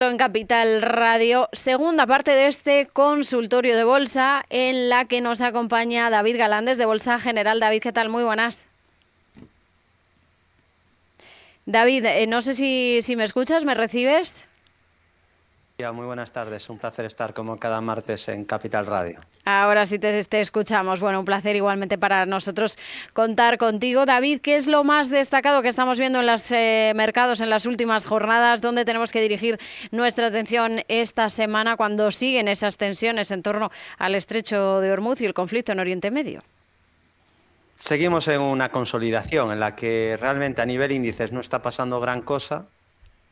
En Capital Radio, segunda parte de este consultorio de bolsa en la que nos acompaña David Galán de Bolsa General. David, ¿qué tal? Muy buenas. David, no sé si me escuchas, ¿me recibes? Muy buenas tardes, un placer estar como cada martes en Capital Radio. Ahora sí te escuchamos. Bueno, un placer igualmente para nosotros contar contigo. David, ¿qué es lo más destacado que estamos viendo en los mercados en las últimas jornadas? ¿Dónde tenemos que dirigir nuestra atención esta semana cuando siguen esas tensiones en torno al estrecho de Hormuz y el conflicto en Oriente Medio? Seguimos en una consolidación en la que realmente a nivel índices no está pasando gran cosa,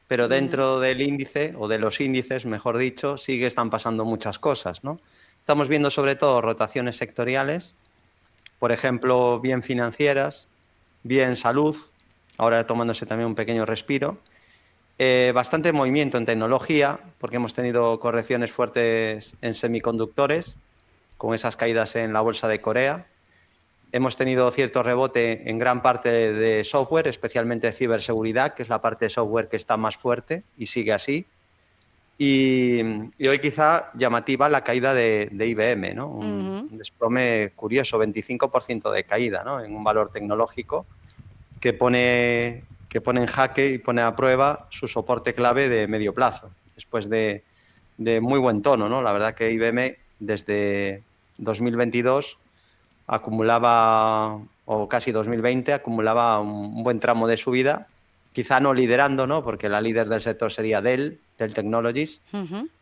pero dentro del índice, o de los índices, mejor dicho, sí que están pasando muchas cosas, ¿no? Estamos viendo sobre todo rotaciones sectoriales, por ejemplo, bien financieras, bien salud, ahora tomándose también un pequeño respiro, bastante movimiento en tecnología, porque hemos tenido correcciones fuertes en semiconductores, con esas caídas en la bolsa de Corea. Hemos tenido cierto rebote en gran parte de software, especialmente de ciberseguridad, que es la parte de software que está más fuerte y sigue así. Y hoy quizá llamativa la caída de IBM, ¿no? Un desplome curioso, 25% de caída, ¿no? En un valor tecnológico que pone en jaque y pone a prueba su soporte clave de medio plazo, después de muy buen tono, ¿no? La verdad que IBM desde 2022 acumulaba, o casi 2020, acumulaba un buen tramo de subida, quizá no liderando, ¿no? Porque la líder del sector sería Dell Technologies,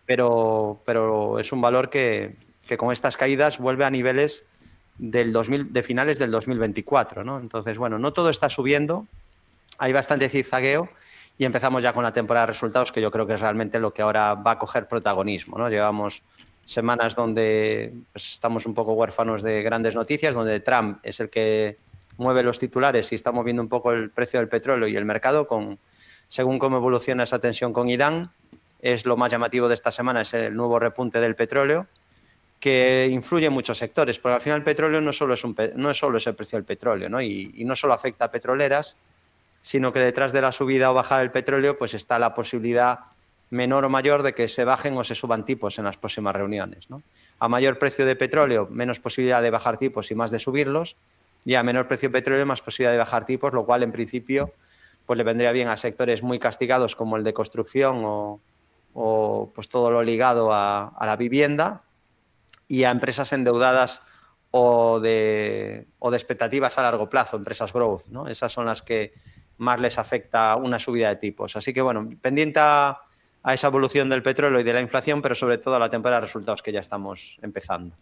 pero es un valor que con estas caídas vuelve a niveles de finales del 2024, ¿no? Entonces, bueno, no todo está subiendo, hay bastante zigzagueo y empezamos ya con la temporada de resultados, que yo creo que es realmente lo que ahora va a coger protagonismo, ¿no? Llevamos semanas donde pues, estamos un poco huérfanos de grandes noticias, donde Trump es el que mueve los titulares y estamos viendo un poco el precio del petróleo y el mercado, según cómo evoluciona esa tensión con Irán. Es lo más llamativo de esta semana, es el nuevo repunte del petróleo, que influye en muchos sectores, porque al final el petróleo no solo es el precio del petróleo, ¿no? Y no solo afecta a petroleras, sino que detrás de la subida o bajada del petróleo pues está la posibilidad menor o mayor de que se bajen o se suban tipos en las próximas reuniones, ¿no? A mayor precio de petróleo, menos posibilidad de bajar tipos y más de subirlos, y a menor precio de petróleo, más posibilidad de bajar tipos, lo cual en principio pues le vendría bien a sectores muy castigados como el de construcción o pues todo lo ligado a la vivienda, y a empresas endeudadas o de expectativas a largo plazo, empresas growth, ¿no? Esas son las que más les afecta una subida de tipos. Así que, bueno, pendiente a esa evolución del petróleo y de la inflación, pero sobre todo a la temporada de resultados que ya estamos empezando.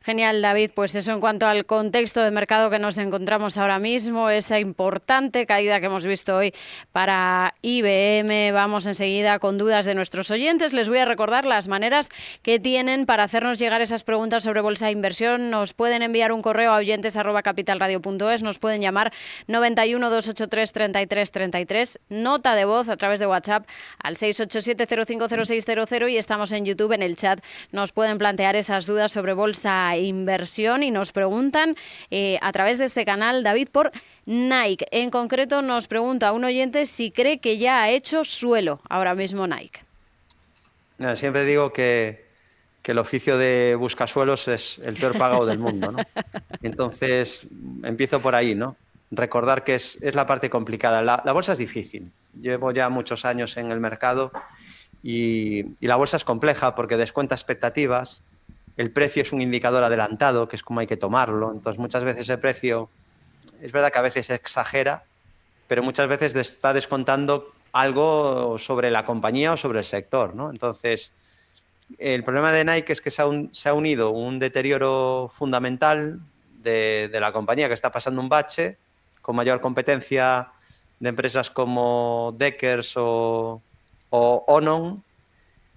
Genial, David. Pues eso en cuanto al contexto de mercado que nos encontramos ahora mismo, esa importante caída que hemos visto hoy para IBM. Vamos enseguida con dudas de nuestros oyentes. Les voy a recordar las maneras que tienen para hacernos llegar esas preguntas sobre bolsa de inversión. Nos pueden enviar un correo a oyentes@capitalradio.es, nos pueden llamar 91 283 33 33, nota de voz a través de WhatsApp al 687 050600 y estamos en YouTube en el chat. Nos pueden plantear esas dudas sobre bolsa e inversión y nos preguntan a través de este canal, David, por Nike. En concreto nos pregunta un oyente si cree que ya ha hecho suelo ahora mismo Nike. Siempre digo que el oficio de buscasuelos es el peor pagado del mundo, ¿no? Entonces, empiezo por ahí, ¿no? Recordar que es la parte complicada. La bolsa es difícil. Llevo ya muchos años en el mercado y la bolsa es compleja porque descuenta expectativas. El precio es un indicador adelantado, que es como hay que tomarlo. Entonces, muchas veces el precio, es verdad que a veces exagera, pero muchas veces está descontando algo sobre la compañía o sobre el sector, ¿no? Entonces, el problema de Nike es que se ha unido un deterioro fundamental de la compañía, que está pasando un bache, con mayor competencia de empresas como Deckers o Onon,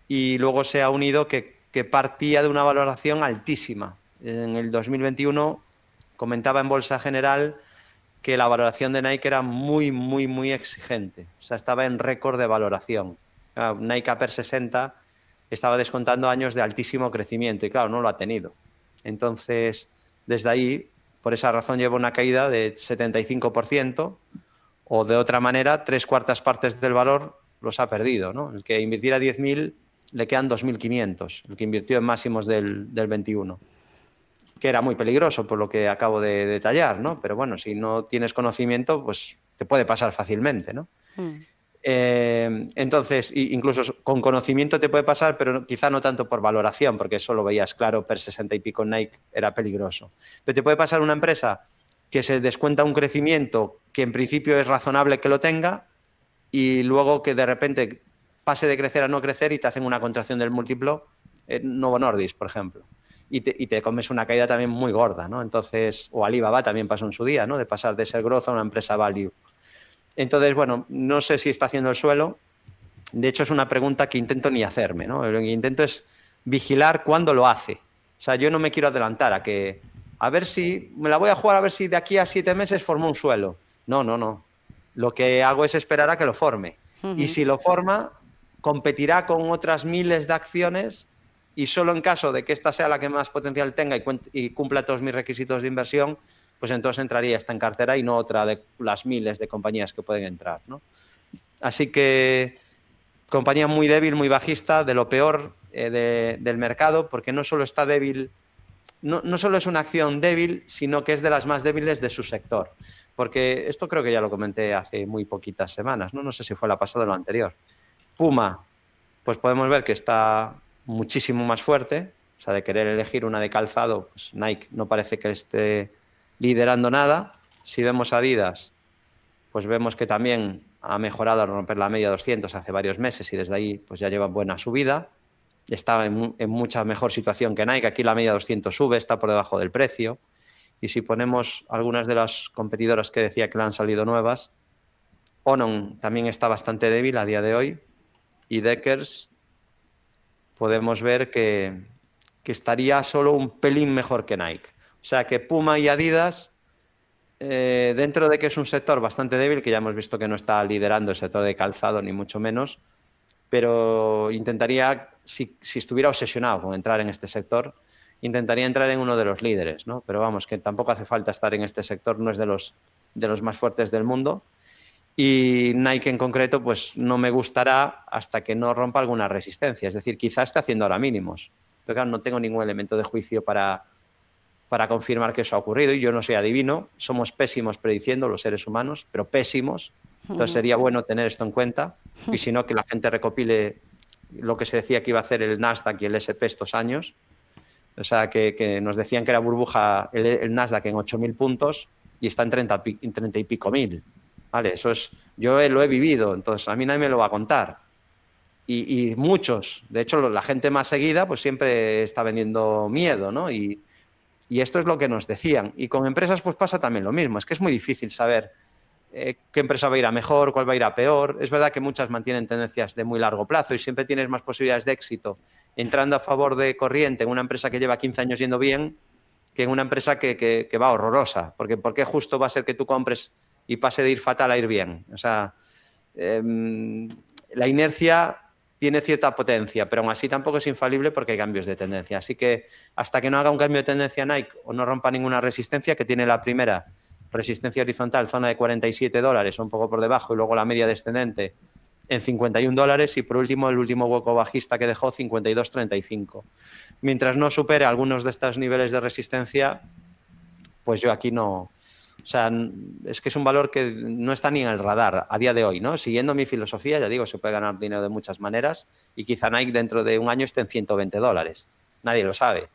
y luego se ha unido que partía de una valoración altísima. En el 2021 comentaba en Bolsa General que la valoración de Nike era muy, muy, muy exigente. O sea, estaba en récord de valoración. Nike Upper 60 estaba descontando años de altísimo crecimiento y, claro, no lo ha tenido. Entonces, desde ahí, por esa razón, lleva una caída de 75%, o de otra manera, 3/4 partes del valor los ha perdido, ¿no? El que invirtiera 10.000 le quedan 2.500, el que invirtió en máximos del 21, que era muy peligroso por lo que acabo de detallar, ¿no? Pero bueno, si no tienes conocimiento, pues te puede pasar fácilmente, ¿no? Entonces, incluso con conocimiento te puede pasar, pero quizá no tanto por valoración, porque eso lo veías claro, per 60 y pico en Nike era peligroso. Pero te puede pasar una empresa que se descuenta un crecimiento que en principio es razonable que lo tenga y luego que de repente pase de crecer a no crecer y te hacen una contracción del múltiplo, Novo Nordisk, por ejemplo. Y te comes una caída también muy gorda, ¿no? Entonces, o Alibaba también pasó en su día, ¿no? De pasar de ser growth a una empresa value. Entonces, bueno, no sé si está haciendo el suelo. De hecho, es una pregunta que intento ni hacerme, ¿no? Lo que intento es vigilar cuándo lo hace. O sea, yo no me quiero adelantar a ver si, me la voy a jugar a ver si de aquí a 7 meses forma un suelo. No. Lo que hago es esperar a que lo forme. Y si lo forma, competirá con otras miles de acciones y solo en caso de que esta sea la que más potencial tenga y cumpla todos mis requisitos de inversión, pues entonces entraría esta en cartera y no otra de las miles de compañías que pueden entrar, ¿no? Así que compañía muy débil, muy bajista, de lo peor del mercado, porque no solo está débil, no solo es una acción débil, sino que es de las más débiles de su sector. Porque esto creo que ya lo comenté hace muy poquitas semanas, no sé si fue la pasada o la anterior. Puma, pues podemos ver que está muchísimo más fuerte, o sea, de querer elegir una de calzado, pues Nike no parece que esté liderando nada. Si vemos Adidas, pues vemos que también ha mejorado al romper la media 200 hace varios meses y desde ahí pues ya lleva buena subida. Está en mucha mejor situación que Nike. Aquí la media 200 sube, está por debajo del precio. Y si ponemos algunas de las competidoras que decía que le han salido nuevas, Onon también está bastante débil a día de hoy y Deckers podemos ver que estaría solo un pelín mejor que Nike. O sea que Puma y Adidas, dentro de que es un sector bastante débil, que ya hemos visto que no está liderando el sector de calzado ni mucho menos, pero intentaría, si estuviera obsesionado con entrar en este sector, intentaría entrar en uno de los líderes, ¿no? Pero vamos, que tampoco hace falta estar en este sector, no es de los más fuertes del mundo. Y Nike en concreto, pues no me gustará hasta que no rompa alguna resistencia. Es decir, quizás esté haciendo ahora mínimos. Pero claro, no tengo ningún elemento de juicio para confirmar que eso ha ocurrido. Y yo no soy adivino. Somos pésimos prediciendo los seres humanos, pero pésimos. Entonces sería bueno tener esto en cuenta. Y si no, que la gente recopile lo que se decía que iba a hacer el Nasdaq y el S&P estos años. O sea, que nos decían que era burbuja el Nasdaq en 8.000 puntos y está en 30 y pico mil. Vale, eso es, yo lo he vivido, entonces a mí nadie me lo va a contar. Y muchos, de hecho, la gente más seguida, pues siempre está vendiendo miedo, ¿no? Y esto es lo que nos decían. Y con empresas, pues pasa también lo mismo. Es que es muy difícil saber qué empresa va a ir a mejor, cuál va a ir a peor. Es verdad que muchas mantienen tendencias de muy largo plazo y siempre tienes más posibilidades de éxito entrando a favor de corriente en una empresa que lleva 15 años yendo bien que en una empresa que va horrorosa. Porque ¿por qué justo va a ser que tú compres y pase de ir fatal a ir bien? O sea, la inercia tiene cierta potencia, pero aún así tampoco es infalible porque hay cambios de tendencia. Así que hasta que no haga un cambio de tendencia Nike o no rompa ninguna resistencia, que tiene la primera resistencia horizontal, zona de $47, un poco por debajo, y luego la media descendente en $51, y por último el último hueco bajista que dejó, 52.35. Mientras no supere algunos de estos niveles de resistencia, pues yo aquí no... O sea, es que es un valor que no está ni en el radar a día de hoy, ¿no? Siguiendo mi filosofía, ya digo, se puede ganar dinero de muchas maneras y quizá Nike dentro de un año esté en $120. Nadie lo sabe.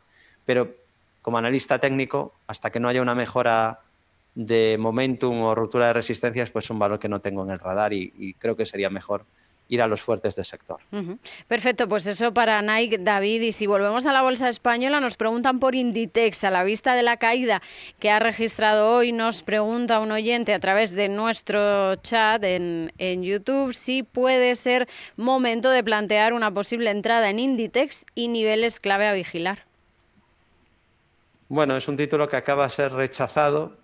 Pero como analista técnico, hasta que no haya una mejora de momentum o ruptura de resistencias, pues es un valor que no tengo en el radar y creo que sería mejor ir a los fuertes del sector. Perfecto, pues eso para Nike, David. Y si volvemos a la bolsa española, nos preguntan por Inditex, a la vista de la caída que ha registrado hoy. Nos pregunta un oyente a través de nuestro chat en YouTube si puede ser momento de plantear una posible entrada en Inditex y niveles clave a vigilar. Bueno, es un título que acaba de ser rechazado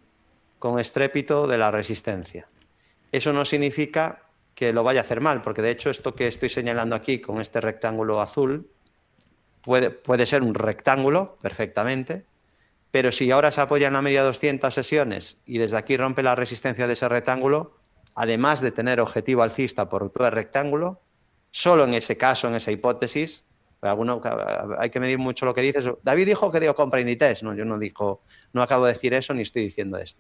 con estrépito de la resistencia. Eso no significa que lo vaya a hacer mal, porque de hecho esto que estoy señalando aquí con este rectángulo azul puede ser un rectángulo perfectamente, pero si ahora se apoya en la media 200 sesiones y desde aquí rompe la resistencia de ese rectángulo, además de tener objetivo alcista por ruptura de rectángulo, solo en ese caso, en esa hipótesis, hay que medir mucho lo que dices. David dijo que dio compra Inditex. No, yo no acabo de decir eso ni estoy diciendo esto.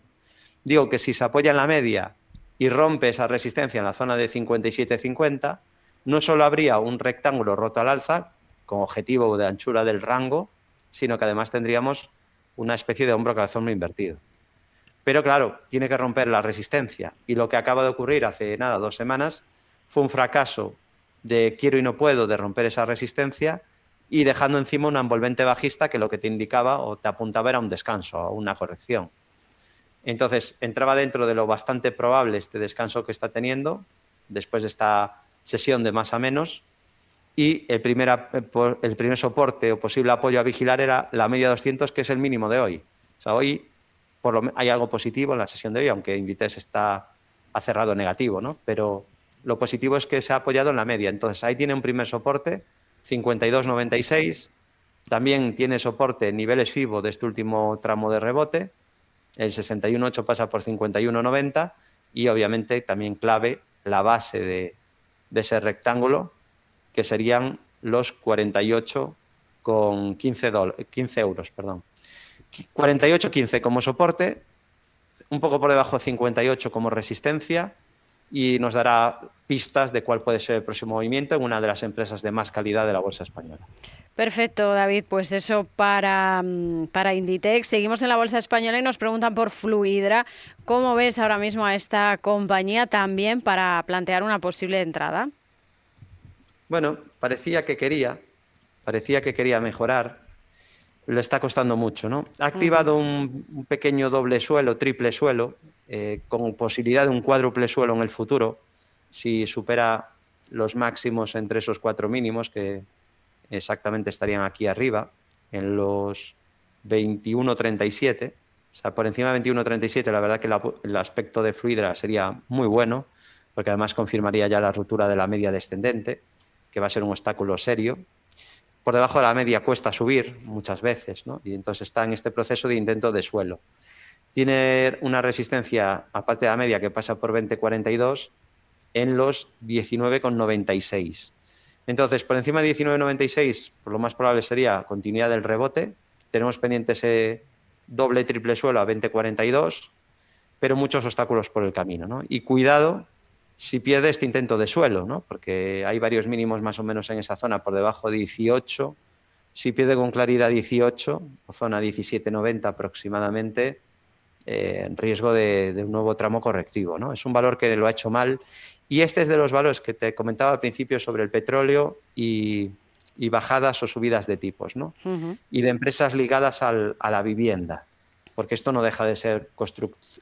Digo que si se apoya en la media y rompe esa resistencia en la zona de 57,50, no solo habría un rectángulo roto al alza con objetivo de anchura del rango, sino que además tendríamos una especie de hombro-cabezón invertido. Pero claro, tiene que romper la resistencia. Y lo que acaba de ocurrir hace 2 semanas fue un fracaso de quiero y no puedo de romper esa resistencia y dejando encima una envolvente bajista que lo que te indicaba o te apuntaba era un descanso o una corrección. Entonces entraba dentro de lo bastante probable este descanso que está teniendo después de esta sesión de más a menos, y el primer soporte o posible apoyo a vigilar era la media 200, que es el mínimo de hoy. O sea, hoy hay algo positivo en la sesión de hoy, aunque Inditex ha cerrado negativo, ¿no? Pero lo positivo es que se ha apoyado en la media. Entonces ahí tiene un primer soporte, 52,96. También tiene soporte en niveles FIBO de este último tramo de rebote. El 61,8 pasa por 51,90 y obviamente también clave la base de ese rectángulo, que serían los 48,15 euros. 48,15 como soporte, un poco por debajo de 58 como resistencia, y nos dará pistas de cuál puede ser el próximo movimiento en una de las empresas de más calidad de la bolsa española. Perfecto, David, pues eso para Inditex. Seguimos en la bolsa española y nos preguntan por Fluidra. ¿Cómo ves ahora mismo a esta compañía también para plantear una posible entrada? Bueno, parecía que quería mejorar. Le está costando mucho, ¿no? Ha activado un pequeño doble suelo, triple suelo, con posibilidad de un cuádruple suelo en el futuro, si supera los máximos entre esos 4 mínimos, que exactamente estarían aquí arriba, en los 21,37. O sea, por encima de 21,37, la verdad que el aspecto de Fluidra sería muy bueno, porque además confirmaría ya la ruptura de la media descendente, que va a ser un obstáculo serio. Por debajo de la media cuesta subir muchas veces, ¿no? Y entonces está en este proceso de intento de suelo. Tiene una resistencia, aparte de la media, que pasa por 20,42 en los 19,96. Entonces, por encima de 19,96, pues lo más probable sería continuidad del rebote. Tenemos pendiente ese doble triple suelo a 20,42, pero muchos obstáculos por el camino, ¿no? Y cuidado si pierde este intento de suelo, ¿no? Porque hay varios mínimos más o menos en esa zona por debajo de 18. Si pierde con claridad 18, o zona 17,90 aproximadamente, en riesgo de un nuevo tramo correctivo, ¿no? Es un valor que lo ha hecho mal, y este es de los valores que te comentaba al principio sobre el petróleo y bajadas o subidas de tipos, ¿no? Y de empresas ligadas a la vivienda, porque esto no deja de ser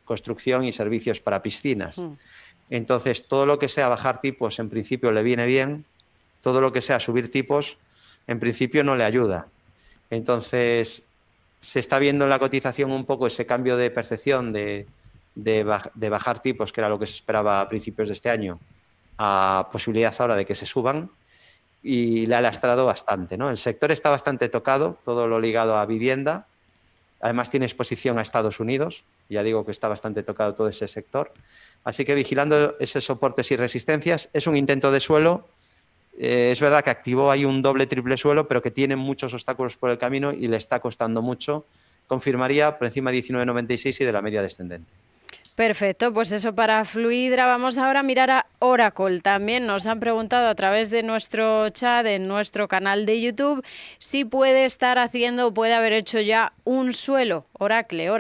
construcción y servicios para piscinas. Entonces, todo lo que sea bajar tipos, en principio le viene bien. Todo lo que sea subir tipos, en principio no le ayuda. Entonces, se está viendo en la cotización un poco ese cambio de percepción de bajar tipos, que era lo que se esperaba a principios de este año, a posibilidad ahora de que se suban, y le ha lastrado bastante, ¿no? El sector está bastante tocado, todo lo ligado a vivienda. Además tiene exposición a Estados Unidos, ya digo que está bastante tocado todo ese sector. Así que vigilando esos soportes y resistencias. Es un intento de suelo. Es verdad que activó ahí un doble triple suelo, pero que tiene muchos obstáculos por el camino y le está costando mucho. Confirmaría por encima de 19,96 y de la media descendente. Perfecto, pues eso para Fluidra. Vamos ahora a mirar a Oracle. También nos han preguntado a través de nuestro chat, en nuestro canal de YouTube, si puede estar haciendo o puede haber hecho ya un suelo. Oracle.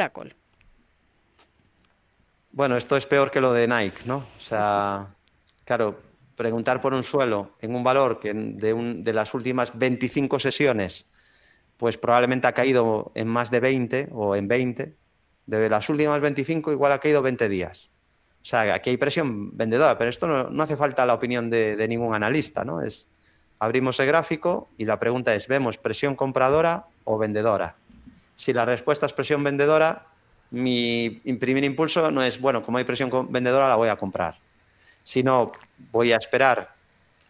Bueno, esto es peor que lo de Nike, ¿no? O sea, claro, preguntar por un suelo en un valor que de las últimas 25 sesiones, pues probablemente ha caído en más de 20 o en 20. De las últimas 25 igual ha caído 20 días. O sea, aquí hay presión vendedora, pero esto no hace falta la opinión de ningún analista, ¿no? Abrimos el gráfico y la pregunta es, ¿vemos presión compradora o vendedora? Si la respuesta es presión vendedora, mi primer impulso no es, bueno, como hay presión vendedora la voy a comprar. Sino voy a esperar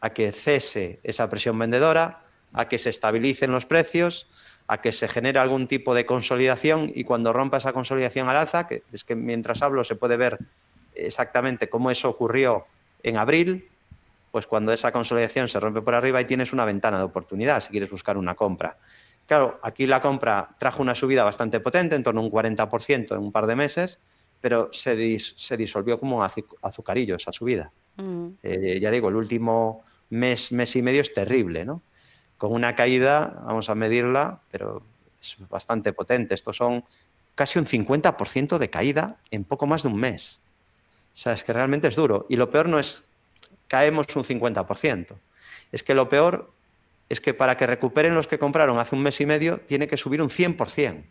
a que cese esa presión vendedora, a que se estabilicen los precios, a que se genere algún tipo de consolidación, y cuando rompa esa consolidación al alza, que es que mientras hablo se puede ver exactamente cómo eso ocurrió en abril, pues cuando esa consolidación se rompe por arriba y tienes una ventana de oportunidad si quieres buscar una compra. Claro, aquí la compra trajo una subida bastante potente, en torno a un 40% en un par de meses, pero se disolvió como azucarillo esa subida. Ya digo, el último mes y medio es terrible, ¿no? Con una caída, vamos a medirla, pero es bastante potente. Estos son casi un 50% de caída en poco más de un mes. O sea, es que realmente es duro. Y lo peor no es caemos un 50%. Es que lo peor es que para que recuperen los que compraron hace un mes y medio, tiene que subir un 100%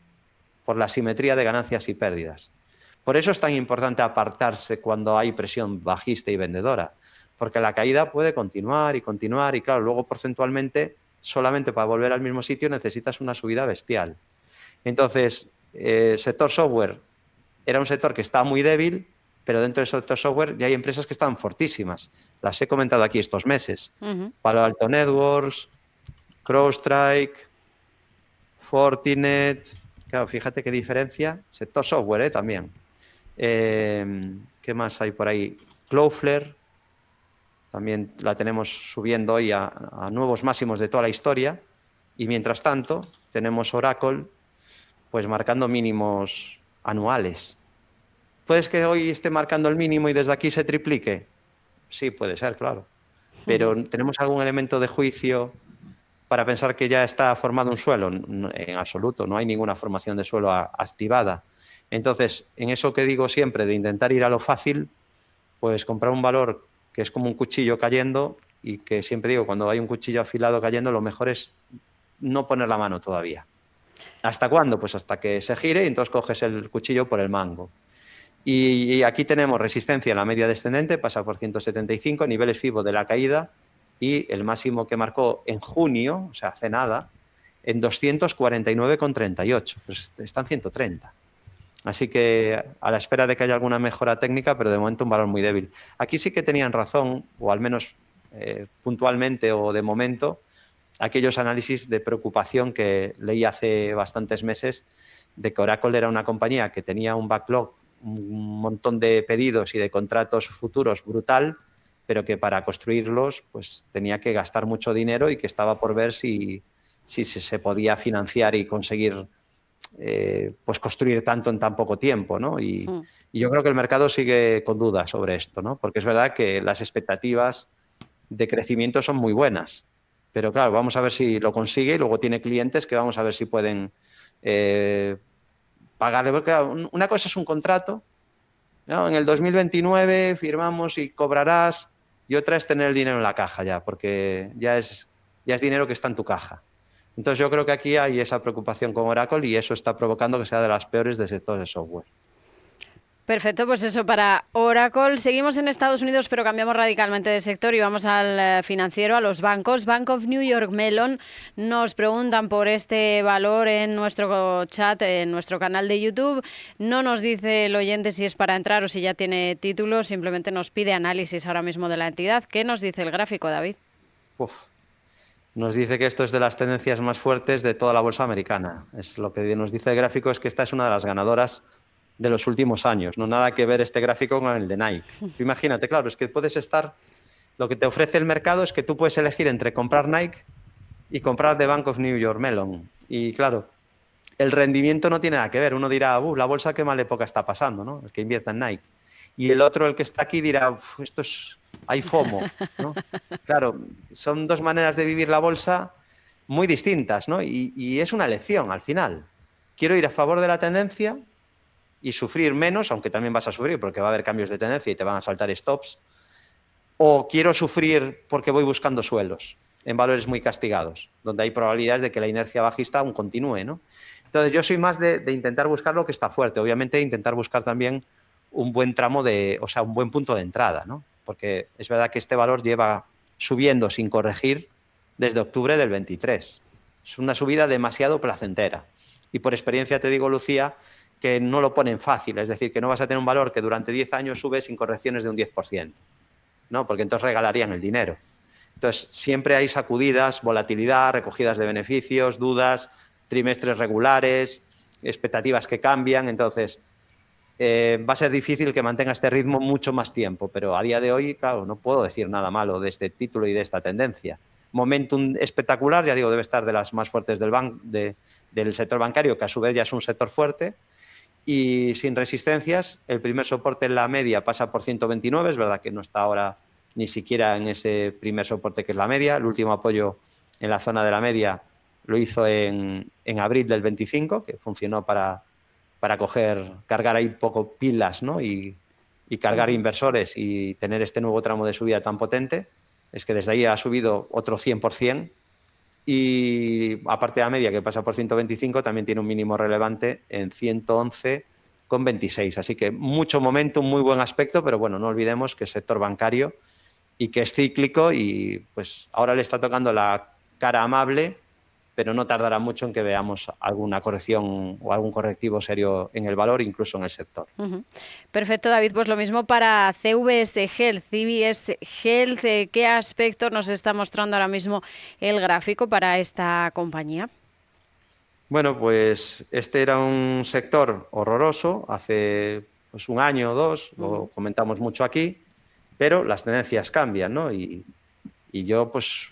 por la simetría de ganancias y pérdidas. Por eso es tan importante apartarse cuando hay presión bajista y vendedora, porque la caída puede continuar y continuar y claro, luego porcentualmente, solamente para volver al mismo sitio necesitas una subida bestial. Entonces, sector software era un sector que estaba muy débil, pero dentro del sector software ya hay empresas que están fortísimas. Las he comentado aquí estos meses. Palo Alto Networks, CrowdStrike, Fortinet. Claro, fíjate qué diferencia. Sector software, también. ¿Qué más hay por ahí? Cloudflare. También la tenemos subiendo hoy a nuevos máximos de toda la historia. Y mientras tanto, tenemos Oracle, pues marcando mínimos anuales. ¿Puedes que hoy esté marcando el mínimo y desde aquí se triplique? Sí, puede ser, claro. Pero ¿tenemos algún elemento de juicio para pensar que ya está formado un suelo? En absoluto, no hay ninguna formación de suelo activada. Entonces, en eso que digo siempre de intentar ir a lo fácil, pues comprar un valor que es como un cuchillo cayendo y que siempre digo, cuando hay un cuchillo afilado cayendo, lo mejor es no poner la mano todavía. ¿Hasta cuándo? Pues hasta que se gire y entonces coges el cuchillo por el mango. Y aquí tenemos resistencia en la media descendente, pasa por 175, niveles FIBO de la caída y el máximo que marcó en junio, o sea, hace nada, en 249,38. Pues está en 130. Así que a la espera de que haya alguna mejora técnica, pero de momento un valor muy débil. Aquí sí que tenían razón, o al menos puntualmente o de momento, aquellos análisis de preocupación que leí hace bastantes meses de que Oracle era una compañía que tenía un backlog, un montón de pedidos y de contratos futuros brutal, pero que para construirlos pues tenía que gastar mucho dinero y que estaba por ver si se podía financiar y conseguir pues construir tanto en tan poco tiempo, ¿no? Y yo creo que el mercado sigue con dudas sobre esto, ¿no? Porque es verdad que las expectativas de crecimiento son muy buenas, pero claro, vamos a ver si lo consigue y luego tiene clientes que vamos a ver si pueden pagarle. Porque claro, una cosa es un contrato, ¿no? En el 2029 firmamos y cobrarás, y otra es tener el dinero en la caja ya, porque ya es dinero que está en tu caja. Entonces yo creo que aquí hay esa preocupación con Oracle y eso está provocando que sea de las peores del sector de software. Perfecto, pues eso para Oracle. Seguimos en Estados Unidos, pero cambiamos radicalmente de sector y vamos al financiero, a los bancos. Bank of New York Mellon nos preguntan por este valor en nuestro chat, en nuestro canal de YouTube. No nos dice el oyente si es para entrar o si ya tiene título, simplemente nos pide análisis ahora mismo de la entidad. ¿Qué nos dice el gráfico, David? Nos dice que esto es de las tendencias más fuertes de toda la bolsa americana. Es lo que nos dice el gráfico, es que esta es una de las ganadoras de los últimos años. No nada que ver este gráfico con el de Nike. Imagínate, claro, es que puedes estar... Lo que te ofrece el mercado es que tú puedes elegir entre comprar Nike y comprar The Bank of New York Mellon. Y claro, el rendimiento no tiene nada que ver. Uno dirá, la bolsa qué mal época está pasando, ¿no? El que invierta en Nike. Y el otro, el que está aquí, dirá, esto es... hay FOMO, ¿no? Claro, son dos maneras de vivir la bolsa muy distintas, ¿no? Y es una elección al final. Quiero ir a favor de la tendencia y sufrir menos, aunque también vas a sufrir porque va a haber cambios de tendencia y te van a saltar stops, o quiero sufrir porque voy buscando suelos en valores muy castigados, donde hay probabilidades de que la inercia bajista aún continúe, ¿no? Entonces yo soy más de intentar buscar lo que está fuerte, obviamente intentar buscar también un buen tramo un buen punto de entrada, ¿no? Porque es verdad que este valor lleva subiendo sin corregir desde octubre del 23. Es una subida demasiado placentera. Y por experiencia te digo, Lucía, que no lo ponen fácil, es decir, que no vas a tener un valor que durante 10 años sube sin correcciones de un 10%, ¿no? Porque entonces regalarían el dinero. Entonces, siempre hay sacudidas, volatilidad, recogidas de beneficios, dudas, trimestres regulares, expectativas que cambian. Entonces, va a ser difícil que mantenga este ritmo mucho más tiempo, pero a día de hoy, claro, no puedo decir nada malo de este título y de esta tendencia. Momentum espectacular, ya digo, debe estar de las más fuertes del sector bancario, que a su vez ya es un sector fuerte, y sin resistencias. El primer soporte en la media pasa por 129, es verdad que no está ahora ni siquiera en ese primer soporte que es la media. El último apoyo en la zona de la media lo hizo en abril del 25, que funcionó para cargar ahí un poco pilas, ¿no? y cargar inversores y tener este nuevo tramo de subida tan potente. Es que desde ahí ha subido otro 100%, y aparte de la media que pasa por 125, también tiene un mínimo relevante en 111,26. Así que mucho momento, un muy buen aspecto, pero bueno, no olvidemos que es sector bancario y que es cíclico, y pues ahora le está tocando la cara amable, pero no tardará mucho en que veamos alguna corrección o algún correctivo serio en el valor, incluso en el sector. Perfecto, David. Pues lo mismo para CVS Health, CVS Health. ¿Qué aspectos nos está mostrando ahora mismo el gráfico para esta compañía? Bueno, pues este era un sector horroroso hace pues, un año o dos, lo comentamos mucho aquí, pero las tendencias cambian, ¿no? Y yo pues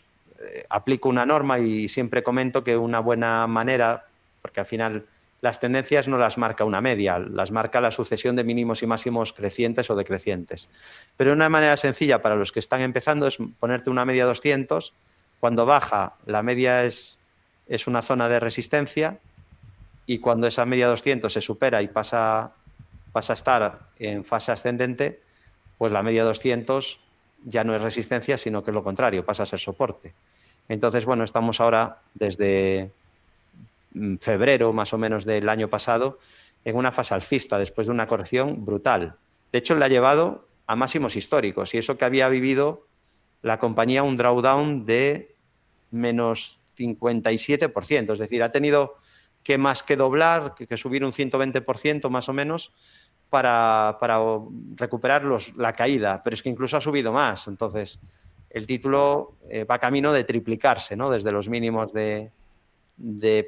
aplico una norma y siempre comento que una buena manera, porque al final las tendencias no las marca una media, las marca la sucesión de mínimos y máximos crecientes o decrecientes. Pero una manera sencilla para los que están empezando es ponerte una media 200, cuando baja la media es una zona de resistencia, y cuando esa media 200 se supera y pasa a estar en fase ascendente, pues la media 200 ya no es resistencia, sino que es lo contrario, pasa a ser soporte. Entonces, bueno, estamos ahora desde febrero más o menos del año pasado en una fase alcista después de una corrección brutal. De hecho, le ha llevado a máximos históricos, y eso que había vivido la compañía un drawdown de menos 57%, es decir, ha tenido que más que doblar, que subir un 120% más o menos para recuperar la caída, pero es que incluso ha subido más. Entonces, el título va camino de triplicarse, ¿no? Desde los mínimos de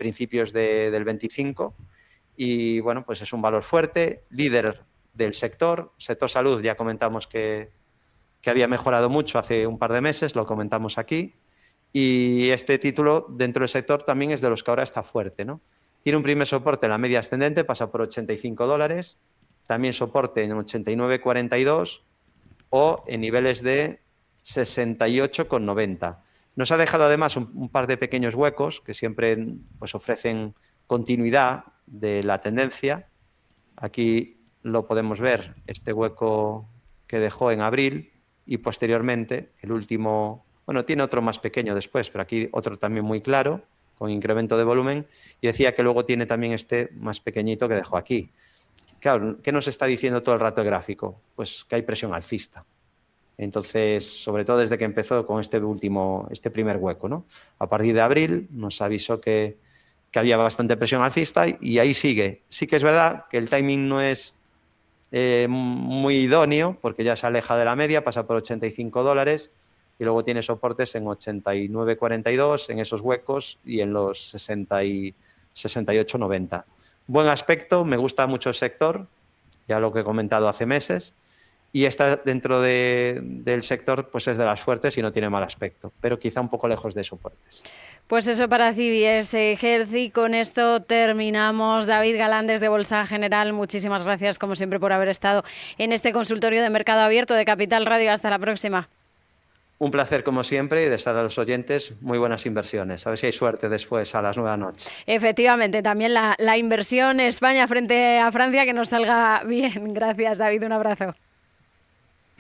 principios del 25, y bueno, pues es un valor fuerte, líder del sector salud. Ya comentamos que había mejorado mucho hace un par de meses, lo comentamos aquí, y este título dentro del sector también es de los que ahora está fuerte, ¿no? Tiene un primer soporte en la media ascendente, pasa por $85, también soporte en 89,42 o en niveles de 68,90. Nos ha dejado además un par de pequeños huecos que siempre pues, ofrecen continuidad de la tendencia. Aquí lo podemos ver, este hueco que dejó en abril, y posteriormente el último, bueno, tiene otro más pequeño después, pero aquí otro también muy claro, con incremento de volumen, y decía que luego tiene también este más pequeñito que dejó aquí. Claro, ¿qué nos está diciendo todo el rato el gráfico? Pues que hay presión alcista. Entonces, sobre todo desde que empezó con este primer hueco, ¿no? A partir de abril nos avisó que había bastante presión alcista, y ahí sigue. Sí que es verdad que el timing no es muy idóneo, porque ya se aleja de la media, pasa por $85 y luego tiene soportes en 89,42 en esos huecos y en los 68,90. Buen aspecto, me gusta mucho el sector, ya lo que he comentado hace meses, y está dentro del sector, pues es de las fuertes y no tiene mal aspecto, pero quizá un poco lejos de soportes. Pues eso para CVS Health, y con esto terminamos. David Galán, desde Bolsa General, muchísimas gracias como siempre por haber estado en este consultorio de Mercado Abierto de Capital Radio. Hasta la próxima. Un placer como siempre, y desear a los oyentes muy buenas inversiones. A ver si hay suerte después a las 9 de la noche. Efectivamente, también la inversión España frente a Francia, que nos salga bien. Gracias, David, un abrazo.